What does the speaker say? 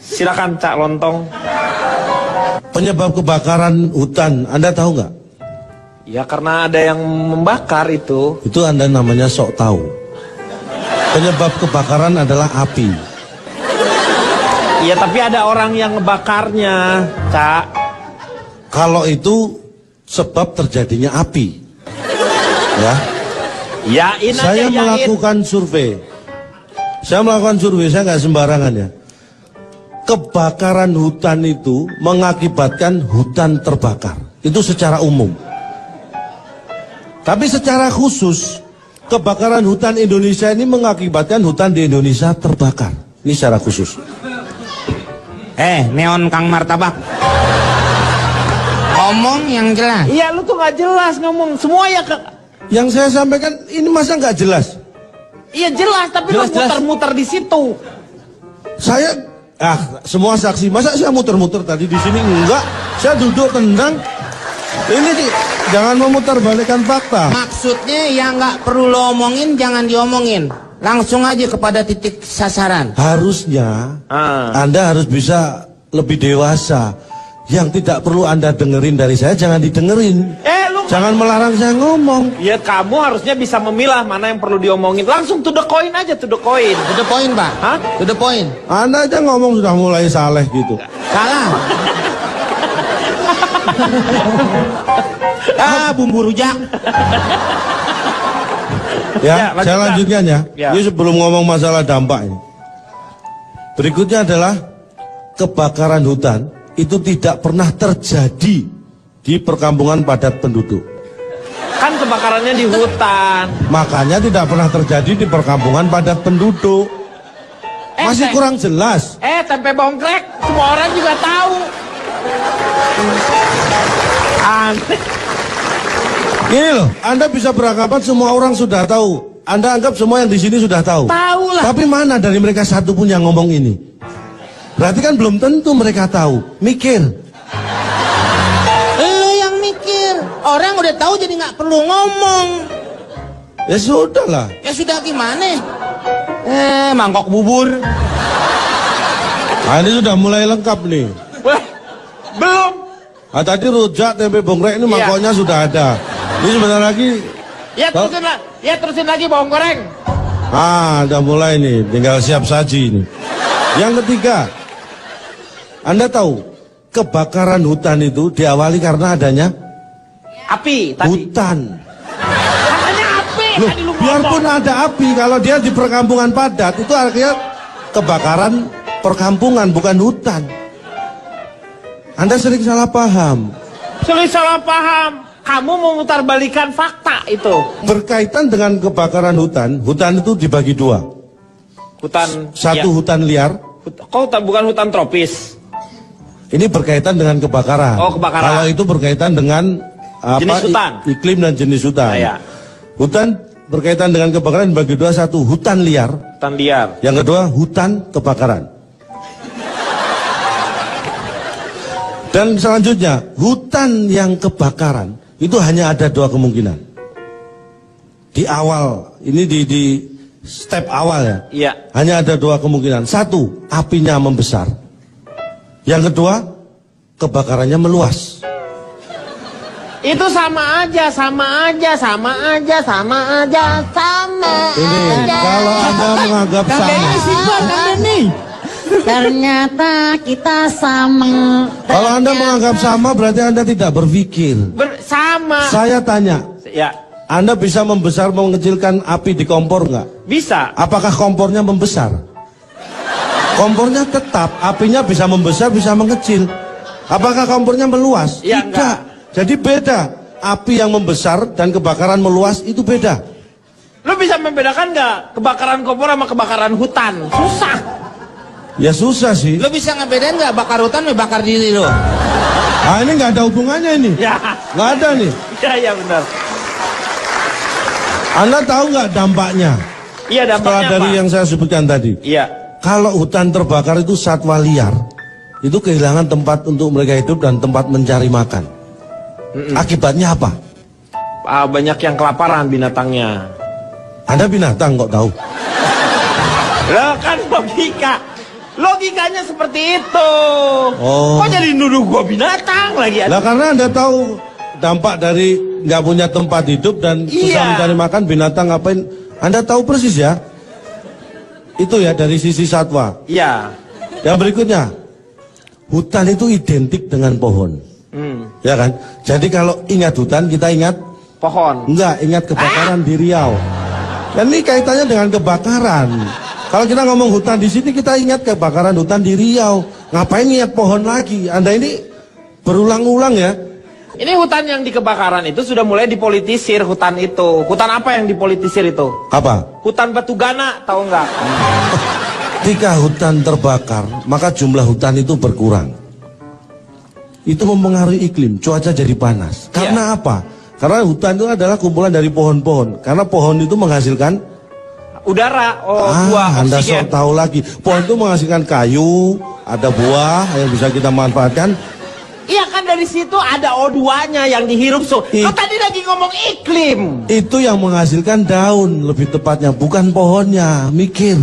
Silakan Cak Lontong. Penyebab kebakaran hutan, Anda tahu nggak? Ya karena ada yang membakar itu. Itu Anda namanya sok tahu. Penyebab kebakaran adalah api. Iya tapi ada orang yang ngebakarnya, Cak. Kalau itu sebab terjadinya api. Ya. Yain aja, Saya yain. melakukan survei. Saya nggak sembarangan ya. Kebakaran hutan itu mengakibatkan hutan terbakar. Itu secara umum. Tapi secara khusus, kebakaran hutan Indonesia ini mengakibatkan hutan di Indonesia terbakar. Ini secara khusus. Neon Kang Martabak. Ngomong yang jelas. Iya lu tuh nggak jelas ngomong. Semua ya Yang saya sampaikan ini masa nggak jelas? Iya jelas tapi Jelas, lu muter-muter di situ. Saya semua saksi, masa saya muter-muter tadi di sini enggak? Saya duduk tenang. Ini jangan memutarbalikkan fakta. Maksudnya yang nggak perlu lo omongin jangan diomongin. Langsung aja kepada titik sasaran. Harusnya Anda harus bisa lebih dewasa. Yang tidak perlu Anda dengerin dari saya jangan didengerin. Lu jangan melarang saya ngomong. Ya kamu harusnya bisa memilah mana yang perlu diomongin. Langsung to the point aja, to the point. To the point, Pak. Hah? To the point. Anda aja ngomong sudah mulai saleh gitu. Salah. Bumbu rujak. Ya, Saya lanjutkan ya. Ini sebelum ngomong masalah dampak ini. Berikutnya adalah kebakaran hutan itu tidak pernah terjadi di perkampungan padat penduduk. Kan kebakarannya di hutan. Makanya tidak pernah terjadi di perkampungan padat penduduk. Masih kurang jelas. Tempe bongkrek semua orang juga tahu. Aneh. Gini loh, Anda bisa beranggapan semua orang sudah tahu. Anda anggap semua yang di sini sudah tahu. Tahu lah. Tapi mana dari mereka satu pun yang ngomong ini? Berarti kan belum tentu mereka tahu. Mikir. Lo yang mikir. Orang udah tahu jadi nggak perlu ngomong. Ya sudah lah. Ya sudah gimana? Mangkok bubur. Nah, ini sudah mulai lengkap nih. Wah, belum. Tadi rujak tempe bongkrek ini mangkoknya sudah ada. Ini sebentar lagi. Ya terusin lagi bawang goreng. Udah mulai nih, tinggal siap saji ini. Yang ketiga, Anda tahu kebakaran hutan itu diawali karena adanya api tadi. hutan. Katanya api. Loh, Tadi lu biarpun ngomong. ada api, kalau dia di perkampungan padat itu artinya kebakaran perkampungan bukan hutan. Anda sering salah paham. Sering salah paham. Kamu memutarbalikan fakta itu. Berkaitan dengan kebakaran hutan, hutan itu dibagi dua. Hutan. Satu hutan liar. Kok bukan hutan tropis? Ini berkaitan dengan kebakaran. Oh, kebakaran. Kalau itu berkaitan dengan Jenis hutan. Iklim dan jenis hutan. Ya. Hutan berkaitan dengan kebakaran dibagi dua, satu hutan liar. Hutan liar. Yang kedua hutan kebakaran. Dan selanjutnya hutan yang kebakaran itu hanya ada dua kemungkinan. Di awal, ini di step awal ya. Iya. Hanya ada dua kemungkinan. Satu, apinya membesar. Yang kedua, kebakarannya meluas. Itu sama aja. Ini kalau Anda menganggap sama. Ternyata kita sama. Kalau Anda menganggap sama berarti Anda tidak berpikir. Sama. Saya tanya, Ya, Anda bisa membesar mengecilkan api di kompor nggak? bisa. Apakah kompornya membesar? Kompornya tetap, apinya bisa membesar, bisa mengecil. Apakah kompornya meluas? Ya, Tidak. enggak. Jadi beda. Api yang membesar dan kebakaran meluas itu beda. Lu bisa membedakan nggak kebakaran kompor sama kebakaran hutan? Susah. Ya susah sih. Lo bisa ngebedain nggak bakar hutan sama bakar diri lo? Ini nggak ada hubungannya ini. Ya. Nggak ada nih. Ya benar. Anda tahu nggak dampaknya? Iya Setelah dampaknya dari apa? yang saya sebutkan tadi. Iya. Kalau hutan terbakar itu satwa liar, itu kehilangan tempat untuk mereka hidup dan tempat mencari makan. Akibatnya apa? Banyak yang kelaparan binatangnya. Anda binatang kok tahu? Lah kan logika. Logikanya seperti itu. Oh. Kok jadi nuduh gua binatang lagi? Lah karena Anda tahu dampak dari nggak punya tempat hidup dan susah Iya. mencari makan binatang ngapain? Anda tahu persis ya. Itu ya dari sisi satwa. Iya. Yang berikutnya, hutan itu identik dengan pohon. Ya kan? Jadi kalau ingat hutan kita ingat Pohon. enggak, ingat kebakaran di Riau. Dan ini kaitannya dengan kebakaran. Kalau kita ngomong hutan di sini kita ingat kebakaran hutan di Riau. Ngapain ingat pohon lagi? Anda ini berulang-ulang ya. Ini hutan yang di kebakaran itu sudah mulai dipolitisir hutan itu. Hutan apa yang dipolitisir itu? Apa? Hutan batu gana, tahu nggak? Ketika hutan terbakar, maka jumlah hutan itu berkurang. Itu mempengaruhi iklim, cuaca jadi panas. Karena apa? Karena hutan itu adalah kumpulan dari pohon-pohon. Karena pohon itu menghasilkan Udara, buah, Anda oksigen. sok tahu lagi. Pohon itu menghasilkan kayu, ada buah yang bisa kita manfaatkan. Iya kan dari situ ada O2-nya yang dihirup Kau tadi lagi ngomong iklim. Itu yang menghasilkan daun, lebih tepatnya bukan pohonnya. Mikir.